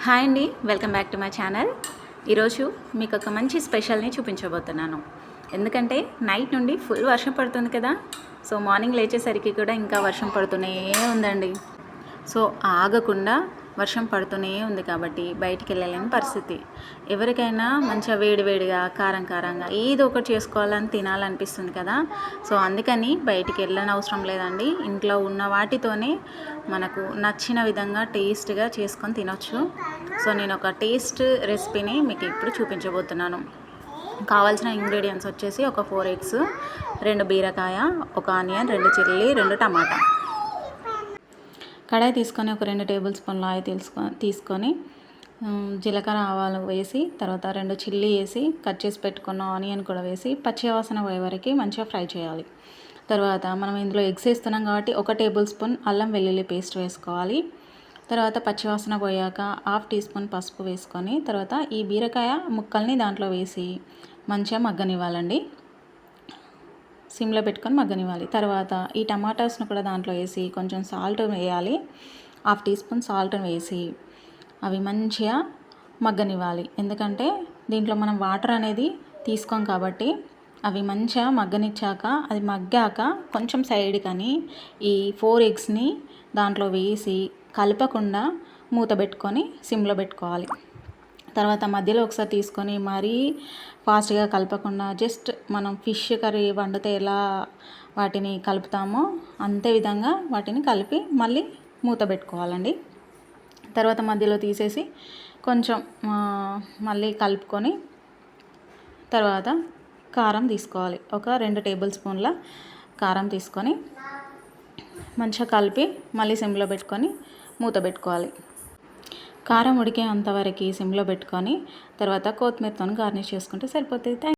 Hi అండి, welcome back to my channel. ఈరోజు మీకు ఒక మంచి స్పెషల్ని చూపించబోతున్నాను. ఎందుకంటే నైట్ నుండి ఫుల్ వర్షం పడుతుంది కదా. సో మార్నింగ్ లేచేసరికి కూడా ఇంకా వర్షం పడుతూనే ఉందండి. సో ఆగకుండా వర్షం పడుతూనే ఉంది కాబట్టి బయటికి వెళ్ళలేని పరిస్థితి. ఎవరికైనా మంచిగా వేడివేడిగా కారంగా ఏదో ఒకటి చేసుకోవాలని తినాలనిపిస్తుంది కదా. సో అందుకని బయటికి వెళ్ళని అవసరం లేదండి. ఇంట్లో ఉన్న వాటితోనే మనకు నచ్చిన విధంగా టేస్ట్గా చేసుకొని తినొచ్చు. సో నేను ఒక టేస్ట్ రెసిపీని మీకు ఇప్పుడు చూపించబోతున్నాను. కావాల్సిన ఇంగ్రీడియంట్స్ వచ్చేసి ఒక 4 ఎగ్స్, 2 బీరకాయ, 1 ఆనియన్, 2 చిల్లీ, 2 టమాటా. కడాయి తీసుకొని ఒక 2 టేబుల్ స్పూన్ల ఆయిల్ తీసుకొని జీలకర్ర ఆవాలు వేసి, తర్వాత 2 చిల్లీ వేసి, కట్ చేసి పెట్టుకున్న ఆనియన్ కూడా వేసి పచ్చివాసన పోయే వరకు మంచిగా ఫ్రై చేయాలి. తర్వాత మనం ఇందులో ఎగ్స్ వేస్తున్నాం కాబట్టి 1 టేబుల్ స్పూన్ అల్లం వెల్లుల్లి పేస్ట్ వేసుకోవాలి. తర్వాత పచ్చివాసన పోయాక 1/2 టీ స్పూన్ పసుపు వేసుకొని, తర్వాత ఈ బీరకాయ ముక్కల్ని దాంట్లో వేసి మంచిగా మగ్గనివ్వాలండి. సిమ్లో పెట్టుకొని మగ్గనివ్వాలి. తర్వాత ఈ టమాటాస్ను కూడా దాంట్లో వేసి కొంచెం సాల్ట్ వేయాలి. 1/2 టీ స్పూన్ సాల్ట్ వేసి అవి మంచిగా మగ్గనివ్వాలి. ఎందుకంటే దీంట్లో మనం వాటర్ అనేది తీసుకోం కాబట్టి అవి మంచిగా మగ్గనిచ్చాక, అది మగ్గాక కొంచెం సైడ్ కానీ ఈ 4 ఎగ్స్ని దాంట్లో వేసి కలపకుండా మూత పెట్టుకొని సిమ్లో పెట్టుకోవాలి. తర్వాత మధ్యలో ఒకసారి తీసుకొని మరీ ఫాస్ట్గా కలపకుండా జస్ట్ మనం ఫిష్ కర్రీ వండితే ఎలా వాటిని కలుపుతామో అంతే విధంగా వాటిని కలిపి మళ్ళీ మూత పెట్టుకోవాలండి. తర్వాత మధ్యలో తీసేసి కొంచెం మళ్ళీ కలుపుకొని తర్వాత కారం తీసుకోవాలి. ఒక 2 టేబుల్ స్పూన్ల కారం తీసుకొని మంచిగా కలిపి మళ్ళీ సిమ్లో పెట్టుకొని మూత పెట్టుకోవాలి. కారం ఉడికే అంతవరకు సిమ్లో పెట్టుకొని తర్వాత కొత్తిమీరతో గార్నిష్ చేసుకుంటే సరిపోతుంది.